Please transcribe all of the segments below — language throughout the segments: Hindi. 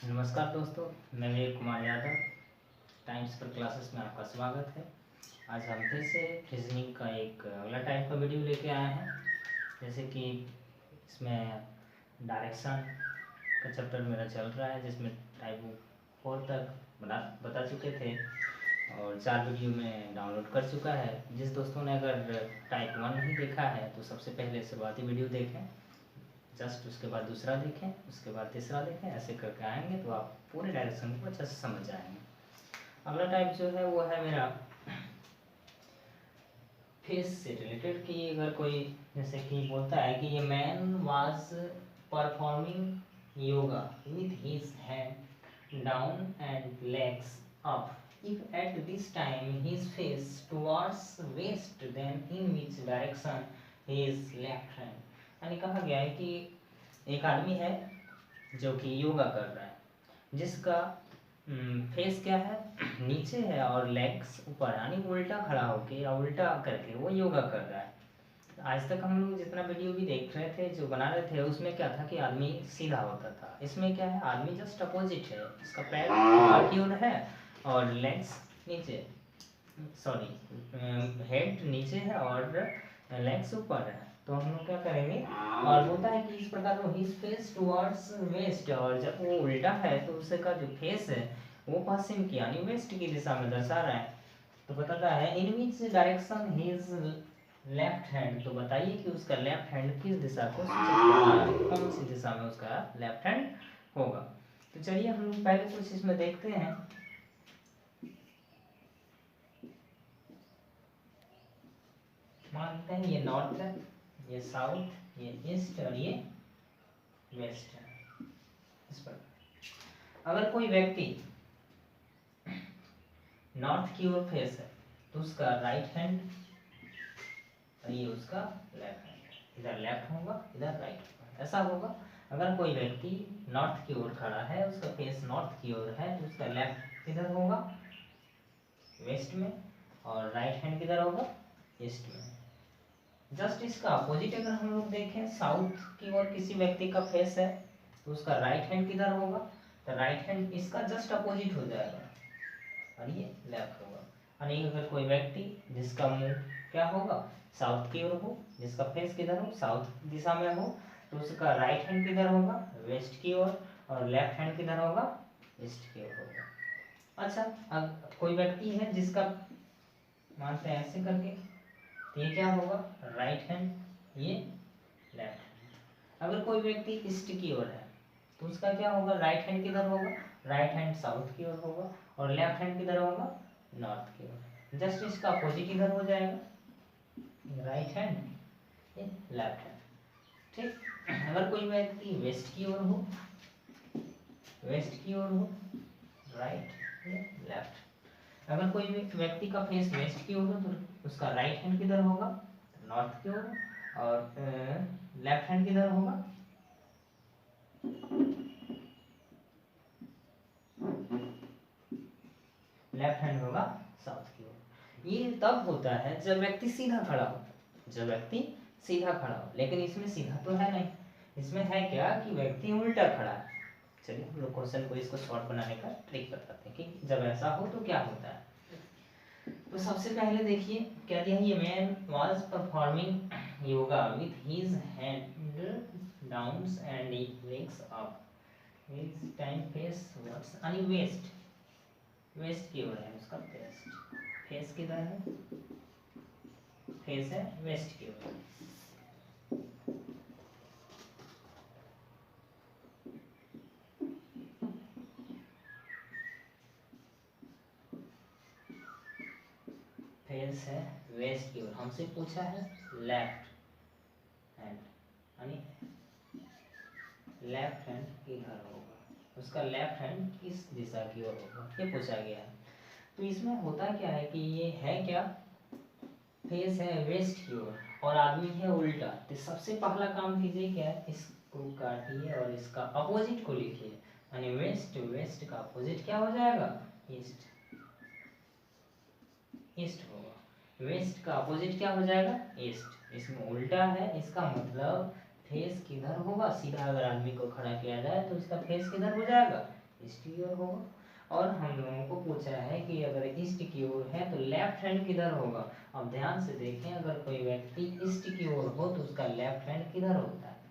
नमस्कार दोस्तों, मैं विवेक कुमार यादव। टाइम्स पर क्लासेस में आपका स्वागत है। आज हम फिर से रीजनिंग का एक अगला टाइप का वीडियो लेके आए हैं। जैसे कि इसमें डायरेक्शन का चैप्टर मेरा चल रहा है, जिसमें टाइप 4 तक बता चुके थे और 4 वीडियो में डाउनलोड कर चुका है। जिस दोस्तों ने अगर टाइप 1 नहीं देखा है तो सबसे पहले शुरुआती वीडियो देखें, जस्ट उसके बाद दूसरा देखें, उसके बाद तीसरा देखें, ऐसे करके आएंगे तो आप पूरे डायरेक्शन को अच्छे से समझ जाएंगे। अगला टाइप जो है वो है मेरा फेस से रिलेटेड। कि अगर कोई जैसे कि बोलता है कि ये man was performing yoga with his hand down and legs up, if at this time his face towards west, then in which direction his left hand. यानी कहा गया है कि एक आदमी है जो कि योगा कर रहा है, जिसका फेस क्या है, नीचे है और लेग्स ऊपर, यानी उल्टा खड़ा होके या उल्टा करके वो योगा कर रहा है। आज तक हम लोग जितना वीडियो भी देख रहे थे, जो बना रहे थे, उसमें क्या था कि आदमी सीधा होता था। इसमें क्या है, आदमी जस्ट अपोजिट है, इसका पैर ऊपर की ओर है और लेग्स नीचे, सॉरी हेड नीचे है और लेग्स ऊपर है। तो हम लोग क्या करेंगे, और होता है कि इस प्रकार वो हिज फेस टुवर्ड्स वेस्ट, और जब वो उल्टा है तो उसका जो फेस है वो पश्चिम की यानी वेस्ट की दिशा में दर्शा रहा है। तो बताता है in which direction his left hand. तो बताइए कि उसका लेफ्ट हैंड किस दिशा को सूचित कर रहा है, कौन सी दिशा में उसका लेफ्ट हैंड होगा। तो चलिए हम लोग पहले कुछ इसमें देखते हैं। मानते हैं ये नॉर्थ है, ये साउथ, ये ईस्ट और ये वेस्ट है। इस पर अगर कोई व्यक्ति नॉर्थ की ओर फेस है तो उसका राइट हैंड और ये उसका लेफ्ट हैंड, इधर लेफ्ट होगा इधर राइट होगा, ऐसा होगा। अगर कोई व्यक्ति नॉर्थ की ओर खड़ा है, उसका फेस नॉर्थ की ओर है, तो उसका लेफ्ट किधर होगा, वेस्ट में, और राइट हैंड किधर होगा, ईस्ट में। जस्ट इसका अपोजिट अगर हम लोग देखें, साउथ की ओर किसी व्यक्ति का फेस है तो उसका राइट हैंड किधर होगा, तो राइट हैंड इसका जस्ट अपोजिट हो जाएगा और ये लेफ्ट होगा। यानी अगर कोई व्यक्ति जिसका मुंह क्या होगा, साउथ की ओर हो, जिसका फेस किधर हो, साउथ दिशा में हो, तो उसका राइट हैंड किधर होगा, वेस्ट की ओर, और लेफ्ट हैंड किधर होगा, ईस्ट की ओर होगा। अच्छा, अब कोई व्यक्ति है जिसका, मानते हैं ऐसे करके, तो ये क्या होगा, राइट हैंड, ये लेफ्ट हैंड। अगर कोई व्यक्ति ईस्ट की ओर है तो उसका क्या होगा, राइट हैंड किधर होगा, राइट हैंड साउथ की ओर होगा, और लेफ्ट हैंड किधर होगा, नॉर्थ की ओर। जस्ट इसका अपोजिट इधर हो जाएगा, राइट हैंड, ये लेफ्ट हैंड। ठीक। अगर कोई व्यक्ति वेस्ट की ओर हो, वेस्ट की ओर हो, राइट, ये लेफ्ट। अगर कोई व्यक्ति का फेस वेस्ट की ओर हो तो उसका राइट हैंड किधर होगा, नॉर्थ की ओर, और लेफ्ट हैंड किधर होगा, लेफ्ट हैंड होगा साउथ की ओर। ये तब होता है जब व्यक्ति सीधा खड़ा हो, जब व्यक्ति सीधा खड़ा हो। लेकिन इसमें सीधा तो है नहीं, इसमें है क्या कि व्यक्ति उल्टा खड़ा है। चलिए हम लोग क्वेश्चन को इसको शॉर्ट बनाने का ट्रिक बताते हैं कि जब ऐसा हो तो क्या होता है। तो सबसे पहले देखिए क्या दिया है, ये man was performing yoga with his hand down and legs up, his time face towards यानी वेस्ट, वेस्ट की ओर है उसका फेस। फेस किधर है, फेस है वेस्ट की ओर। फेस है वेस्ट की ओर, हमसे पूछा है लेफ्ट हैंड, यानी लेफ्ट हैंड किधर होगा, उसका लेफ्ट हैंड किस दिशा की ओर होगा, ये पूछा गया है। तो इसमें होता क्या है कि ये है क्या, फेस है वेस्ट की ओर और आदमी है उल्टा। तो सबसे पहला काम कीजिए क्या है, इसको काटिए और इसका अपोजिट को लिखिए, यानी वेस्ट, वेस्ट का अपोजिट क्या हो जाएगा, ईस्ट, ईस्ट होगा। वेस्ट का अपोजिट क्या हो जाएगा, ईस्ट। इसमें उल्टा है, इसका मतलब फेस किधर होगा, सीधा अगर आदमी को खड़ा किया जाए तो उसका फेस किधर हो जाएगा, ईस्ट की ओर होगा। और हम लोगों को पूछा है कि अगर ईस्ट की ओर है तो लेफ्ट हैंड किधर होगा। अब ध्यान से देखें, अगर कोई व्यक्ति ईस्ट की ओर हो तो उसका लेफ्ट हैंड किधर होता है।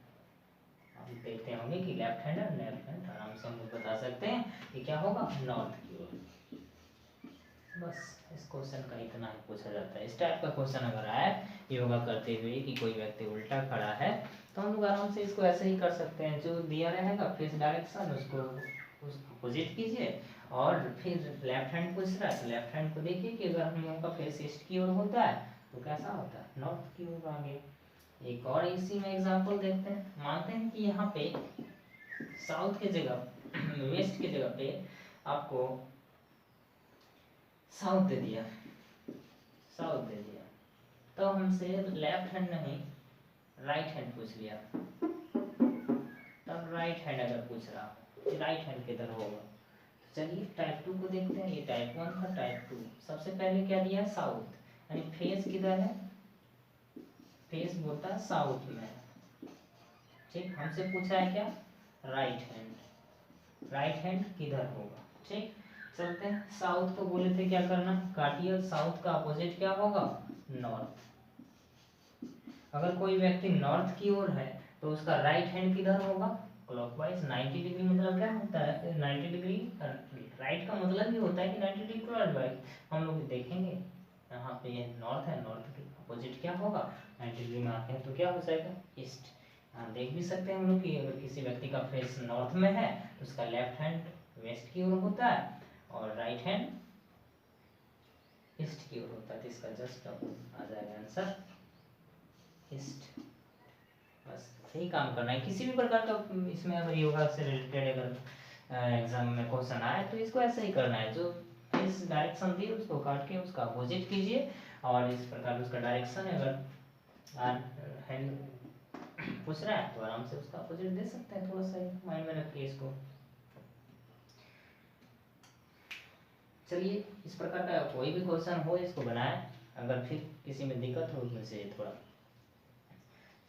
अब देखते होंगे कि लेफ्ट हैंड और लेफ्ट हैंड आराम से हम लोग बता सकते हैं कि क्या होगा, नॉर्थ की ओर। बस इस क्वेश्चन का इतना ही पूछा जाता है। इस टाइप का क्वेश्चन अगर आए योगा करते हुए कि कोई व्यक्ति उल्टा खड़ा है तो हम लोग आराम से इसको ऐसे ही कर सकते हैं। जो दिया रहेगा फेस डायरेक्शन उसको अपोजिट कीजिए, और फिर लेफ्ट हैंड पूछ रहा है तो लेफ्ट हैंड को देखिए कि अगर हम लोगों का फेस ईस्ट की ओर होता है तो कैसा होता है, नॉर्थ की ओर आगे। एक और इसी में एग्जांपल देखते हैं। मानते हैं कि यहाँ पे साउथ के जगह वेस्ट के जगह पे आपको साउथ दे दिया, साउथ दे दिया, तो हमसे लेफ्ट हैंड नहीं राइट हैंड पूछ लिया। तब राइट हैंड अगर पूछ रहा कि राइट हैंड किधर होगा, चलिए टाइप 2 को देखते हैं। ये टाइप 1 था, टाइप 2 सबसे पहले क्या दिया, साउथ, यानी फेस किधर है, फेस बोलता है साउथ में। ठीक, हमसे पूछा है क्या, राइट हैंड, राइट हैंड किधर होगा। ठीक, चलते हैं। साउथ को बोले थे क्या करना, काटिए, साउथ का अपोजिट क्या होगा, नॉर्थ। अगर कोई व्यक्ति नॉर्थ की ओर है तो उसका राइट हैंड किधर होगा, क्लॉकवाइज। 90 डिग्री मतलब क्या होता है, 90 डिग्री राइट का मतलब ये होता है कि 90 डिग्री क्लॉकवाइज। हम लोग देखेंगे यहाँ पे ये नॉर्थ है, नॉर्थ के अपोजिट क्या होगा, 90 डिग्री में आते हैं तो क्या हो जाएगा, ईस्ट। हाँ, देख भी सकते हैं हम लोग कि अगर किसी व्यक्ति का फेस नॉर्थ में है तो उसका लेफ्ट हैंड वेस्ट की ओर होता है और राइट हैंड ईस्ट की ओर होता है। तो इसका जस्ट आ जाएगा आंसर ईस्ट। बस यही काम करना है। किसी भी प्रकार का इसमें अगर योगा से रिलेटेड अगर एग्जाम में क्वेश्चन आए तो इसको ऐसे ही करना है। जो इस डायरेक्शन दी उसको काट के उसका अपोजिट कीजिए, और इस प्रकार उसका डायरेक्शन अगर हैंड पूछ रहा है तो आराम से उसका अपोजिट दे सकते हैं। थोड़ा सा माइंड में रखिए इसको। चलिए, इस प्रकार का कोई भी क्वेश्चन हो इसको बनाएं। अगर फिर किसी में दिक्कत हो उसमें से थोड़ा,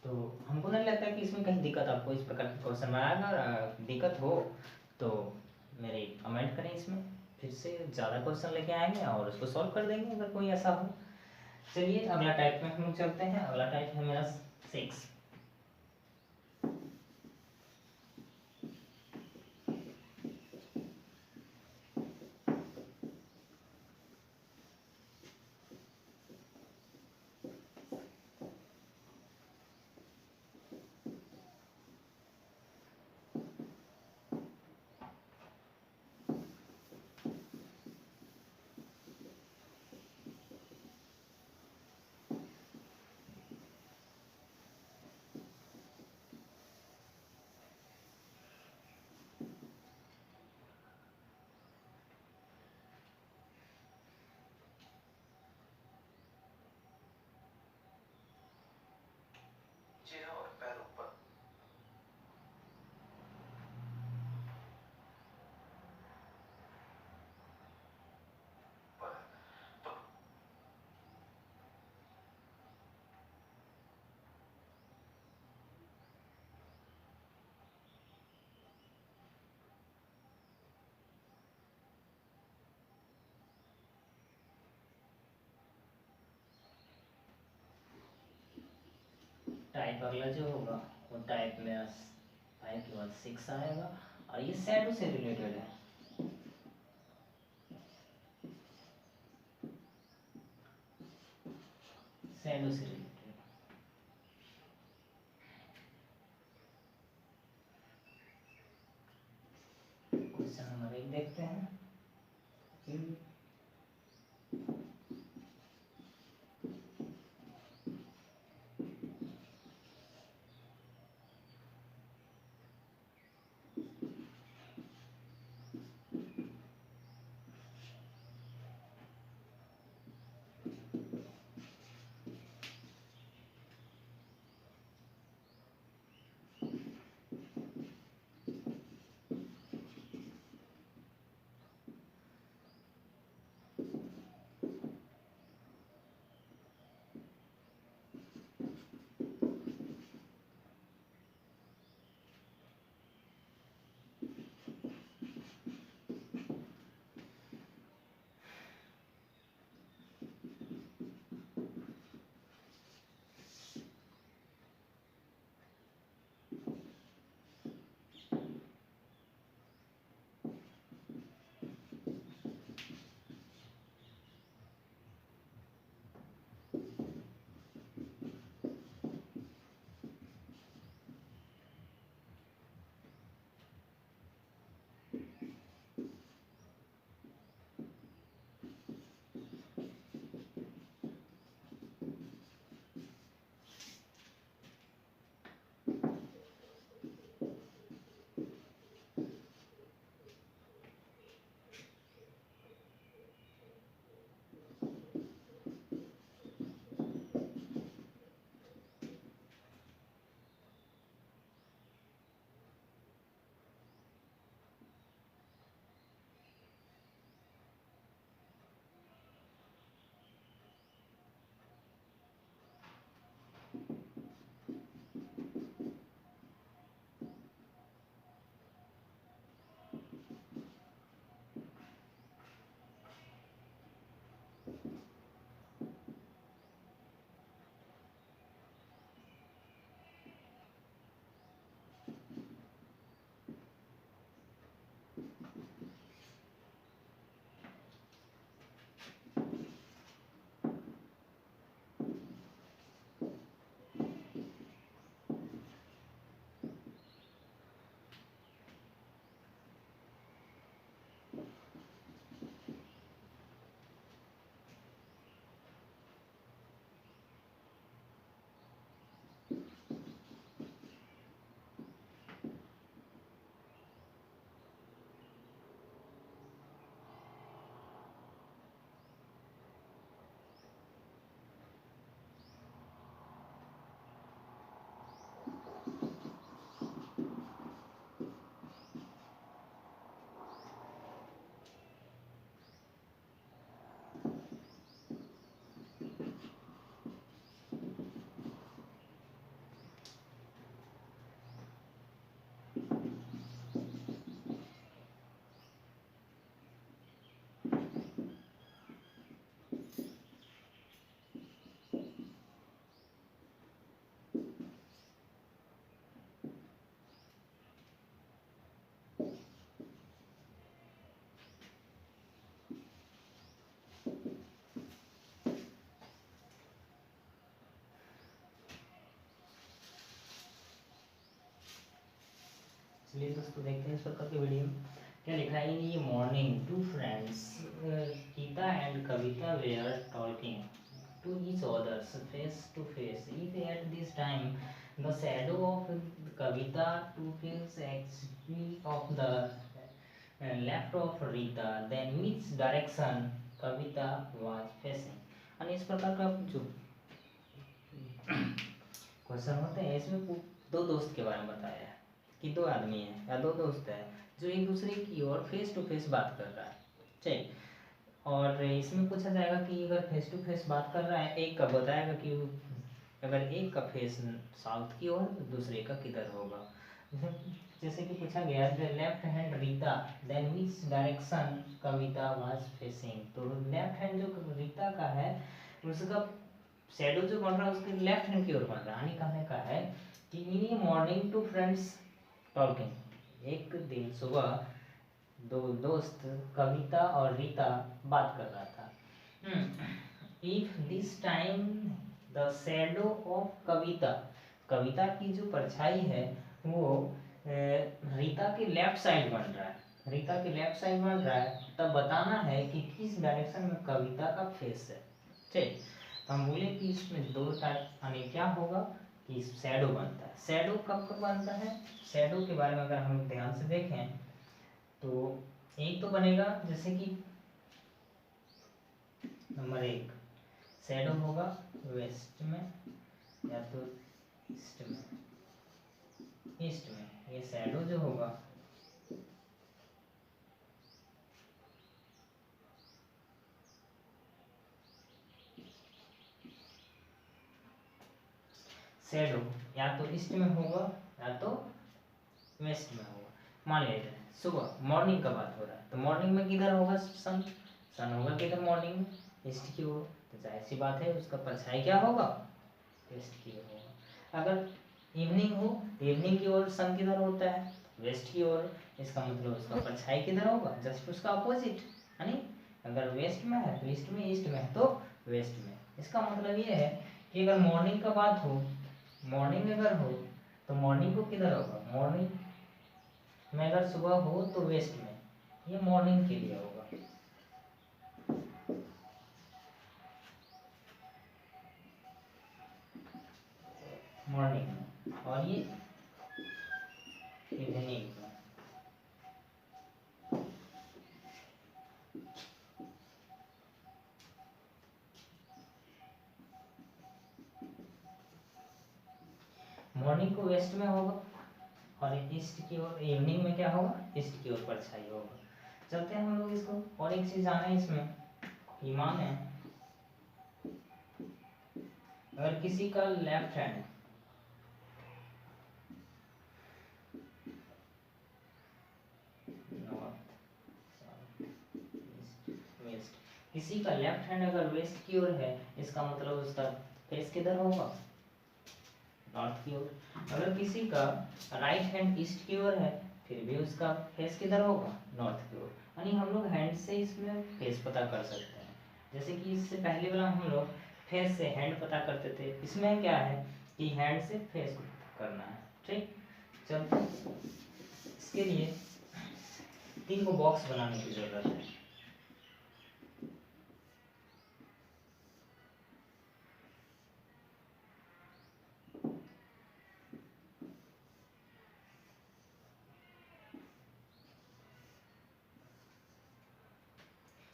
तो हमको नहीं लगता कि इसमें कहीं दिक्कत आपको इस प्रकार के क्वेश्चन में आएगा। और दिक्कत हो तो मेरे कमेंट करें, इसमें फिर से ज़्यादा क्वेश्चन लेके आएंगे और उसको सॉल्व कर देंगे अगर कोई ऐसा हो। चलिए अगला टाइप में हम लोग चलते हैं। अगला टाइप है मेरा 6। और पैर ऊपर, तो टाइप अगला जो होगा वो टाइप मेरा 5 के बाद 6 आएगा, और ये शैडो से रिलेटेड है। शैडो से रिलेटेड क्वेश्चन नंबर 1 देखते हैं। चलिए दोस्तों देखते हैं इस प्रकार की वीडियो क्या लिखा है। ये morning two friends Gita and Kavita were talking to each others face to face if at this time the shadow of Kavita to feels actually of the left of Rita then which direction Kavita was facing. और इस प्रकार का जो क्वेश्चन होते हैं इसमें दो दोस्त के बारे में बताया है कि दो आदमी हैं या दो दोस्त हैं जो एक दूसरे की ओर फेस टू फेस बात कर रहा है, ठीक। और इसमें पूछा जाएगा कि अगर फेस टू फेस बात कर रहा है, एक का बताएगा कि अगर एक का फेस साउथ की ओर दूसरे का किधर होगा। जैसे कि पूछा गया the left hand Rita then which direction Kavita was facing. तो लेफ्ट हैंड जो रीता का है उसका शैडो जो बन रहा है उसके लेफ्ट हैंड की ओर बन रहा है। यानी कहने का है कि in morning two friends talking, एक दिन सुबह दो दोस्त कविता और रीता बात कर रहा था। If this time the shadow of Kavita, Kavita की जो परछाई है वो रीता के लेफ्ट साइड बन रहा है, रीता के लेफ्ट साइड बन रहा है, तब बताना है कि किस डायरेक्शन में कविता का फेस है, ठीक। तो हम बोले कि इसमें दो टाइप यानी क्या होगा कि शैडो बनता है। शैडो कब कब बनता है, शैडो के बारे में अगर हम ध्यान से देखें तो एक तो बनेगा जैसे कि नंबर 1 शैडो होगा वेस्ट में या तो ईस्ट में, ईस्ट में ये शैडो जो होगा शैडो या तो ईस्ट में होगा या तो वेस्ट में होगा। मान लीजिए सुबह मॉर्निंग का बात हो रहा है तो मॉर्निंग में किधर होगा सन, सन होगा किधर मॉर्निंग में ईस्ट की ओर, तो जाहिर सी बात है उसका परछाई क्या होगा वेस्ट की ओर होगा। अगर इवनिंग हो तो इवनिंग की ओर सन किधर होता है वेस्ट की ओर, इसका मतलब उसका परछाई किधर होगा जस्ट उसका अपोजिट, यानी अगर वेस्ट में है तो ईस्ट में, ईस्ट में है तो वेस्ट में। इसका मतलब ये है कि अगर मॉर्निंग का बात हो, मॉर्निंग अगर हो तो मॉर्निंग को किधर होगा, मॉर्निंग में अगर सुबह हो तो वेस्ट में, ये मॉर्निंग के लिए होगा। मॉर्निंग में और ये इवनिंग में। मॉर्निंग को वेस्ट में होगा और ईस्ट की ओर, इवनिंग में क्या होगा ईस्ट की ओर परछाई होगा। चलते हैं हम लोग इसको, और एक चीज आना इसमें ईमान है अगर किसी का लेफ्ट हैंड वेस्ट, किसी का लेफ्ट हैंड अगर वेस्ट की ओर है इसका मतलब उसका फेस किधर होगा नॉर्थ की ओर। अगर किसी का राइट हैंड ईस्ट की ओर है फिर भी उसका फेस किधर होगा नॉर्थ की ओर। यानी हम लोग हैंड से इसमें फेस पता कर सकते हैं, जैसे कि इससे पहले वाला हम लोग फेस से हैंड पता करते थे, इसमें क्या है कि हैंड से फेस को पता करना है, ठीक। चलते इसके लिए 3 को बॉक्स बनाने की जरूरत है।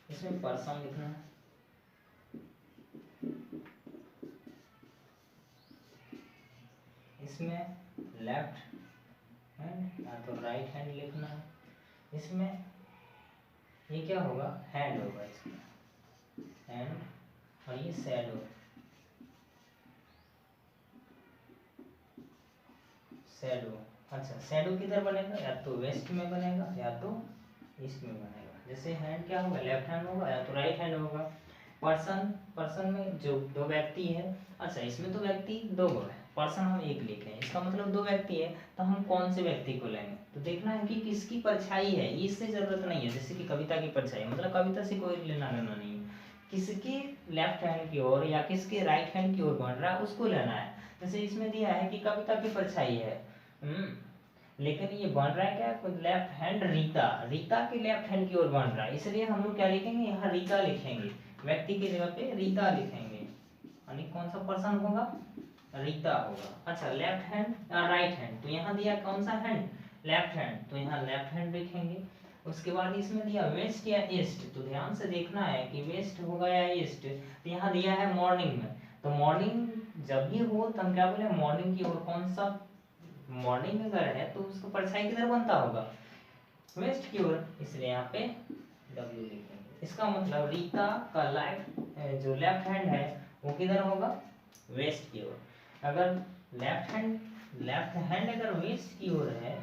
इसमें पर्सन लिखना है, इसमें लेफ्ट हैंड या तो राइट हैंड लिखना है, इसमें ये क्या होगा हैंड होगा, इसमें हैंड और ये शैडो, शैडो। अच्छा शैडो किधर बनेगा या तो वेस्ट में बनेगा या तो ईस्ट में बनेगा। जैसे हैंड क्या होगा लेफ्ट हैंड होगा या तो राइट हैंड होगा। पर्सन, पर्सन में जो दो व्यक्ति है, अच्छा इसमें तो व्यक्ति दो है, पर्सन हम एक लिखे हैं, इसका मतलब दो व्यक्ति है तो हम कौन से व्यक्ति को लेंगे, तो देखना है कि किसकी परछाई है, इससे जरूरत नहीं है। जैसे कि कविता की परछाई मतलब कविता से कोई लेना देना नहीं है, किसकी लेफ्ट हैंड की ओर या किसके राइट हैंड की ओर बन रहा है उसको लेना है। जैसे इसमें दिया है कि कविता की परछाई है लेकिन ये बन रहा है क्या, लेफ्ट हैंड रीता, रीता के लेफ्ट हैंड की ओर बन रहा है, इसलिए हम लोग क्या लिखेंगे, यहाँ रीता लिखेंगे, व्यक्ति की जगह पे रीता लिखेंगे, यानी कौन सा पर्सन होगा, रीता होगा। अच्छा लेफ्ट हैंड या राइट हैंड, तो यहाँ दिया कौन सा हैंड, लेफ्ट हैंड, तो यहाँ लेफ्ट हैंड लिखेंगे। उसके बाद इसमें दिया वेस्ट या ईस्ट, तो ध्यान से देखना है कि वेस्ट होगा या ईस्ट, तो यहाँ दिया है मॉर्निंग में, तो मॉर्निंग जब भी हो तो हम क्या बोले, मॉर्निंग की ओर, कौन सा मॉर्निंग अगर है तो उसका परछाई किधर बनता होगा, वेस्ट की ओर, इसलिए यहाँ पे W लिखेंगे। इसका मतलब रीता का जो लेफ्ट हैंड है वो किधर होगा, वेस्ट की ओर। अगर लेफ्ट हैंड अगर वेस्ट की ओर है,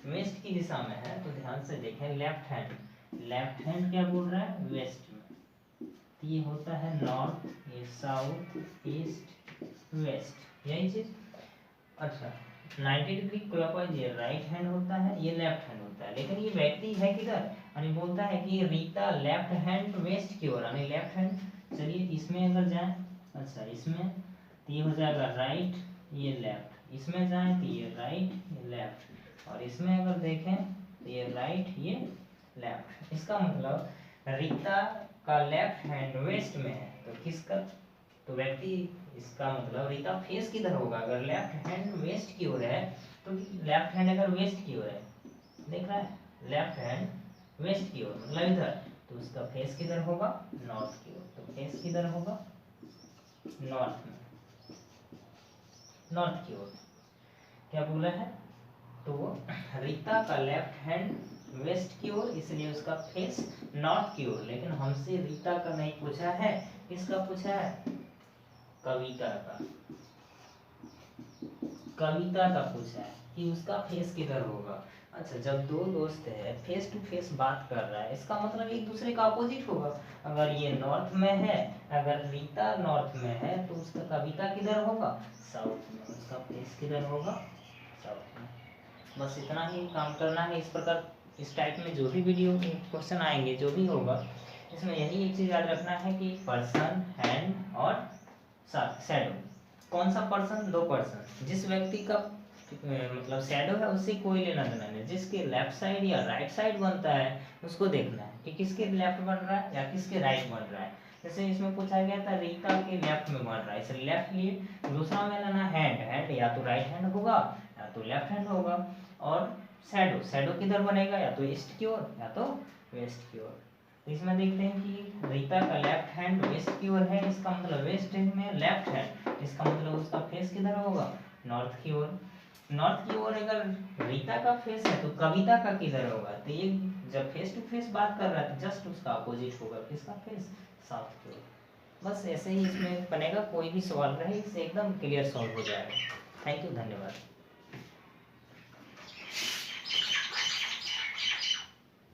वेस्ट की दिशा में है, तो ध्यान से देखें, लेफ्ट हैंड क्या बोल रहा है, वेस्ट में, तो ये होता है नॉर्थ, ये साउथ, ईस्ट, वेस्ट, यही चीज। अच्छा 90 डिग्री क्लॉकवाइज ये राइट हैंड होता है, ये लेफ्ट हैंड होता है, लेकिन ये व्यक्ति है किधर, यानी बोलता है कि रीता लेफ्ट हैंड वेस्ट की ओर, यानी लेफ्ट हैंड, चलिए इसमें अगर जाए, अच्छा इसमें तो ये हो जाएगा राइट, ये लेफ्ट, इसमें जाए तो ये राइट, ये लेफ्ट, और इसमें अगर देखें तो ये राइट, ये लेफ्ट। इसका मतलब रीता का लेफ्ट हैंड वेस्ट में है, तो किसका, तो व्यक्ति, इसका मतलब रीता फेस किधर होगा, अगर लेफ्ट हैंड वेस्ट की ओर है, तो लेफ्ट हैंड अगर वेस्ट की ओर है, देख रहा है, लेफ्ट हैंड वेस्ट की ओर मतलब इधर, तो उसका फेस किधर होगा, नॉर्थ की ओर, तो फेस किधर होगा, नॉर्थ में, नॉर्थ की ओर। क्या बोला है, तो रीता का लेफ्ट हैंड वेस्ट की ओर, इसलिए उसका फेस नॉर्थ की ओर, लेकिन हमसे रीता का नहीं पूछा है, किसका पूछा है, कविता का, कविता का पूछा है कि उसका फेस किधर होगा। अच्छा जब दो दोस्त है फेस टू फेस बात कर रहा है, इसका मतलब एक दूसरे का अपोजिट होगा, अगर ये नॉर्थ में है, अगर रीता नॉर्थ में है, तो उसका कविता किधर होगा, साउथ में, उसका फेस किधर होगा, साउथ में। बस इतना ही काम करना है। इस प्रकार इस टाइप में जो भी वीडियो क्वेश्चन आएंगे, जो भी होगा, इसमें यही एक चीज़ याद रखना है कि पर्सन, हैंड और शैडो। कौन सा पर्सन, दो पर्सन, जिस व्यक्ति का मतलब शैडो है उससे कोई लेना देना नहीं, जिसके लेफ्ट साइड या राइट साइड बनता है उसको देखना है कि किसके लेफ्ट बन रहा है या किसके राइट बन रहा है। जैसे इसमें पूछा गया था रीता के लेफ्ट में बन रहा है, इसलिए लेफ्ट लिए, दूसरा में लेना हैंड या तो राइट हैंड होगा या तो लेफ्ट हैंड होगा, और शैडो किधर बनेगा, या तो ईस्ट की ओर या तो वेस्ट की ओर। तो इसमें देखते हैं कि रीता का लेफ्ट हैंड वेस्ट की ओर है, इसका मतलब वेस्ट में लेफ्ट हैंड, इसका मतलब उसका फेस किधर होगा, नॉर्थ की ओर। नॉर्थ की ओर अगर रीता का फेस है तो कविता का किधर होगा, तो ये जब फेस टू फेस बात कर रहा है तो जस्ट उसका अपोजिट होगा, किसका फेस, साउथ की ओर। बस ऐसे ही इसमें बनेगा, कोई भी सवाल रहे इससे एकदम क्लियर सॉल्व हो जाएगा। थैंक यू, धन्यवाद।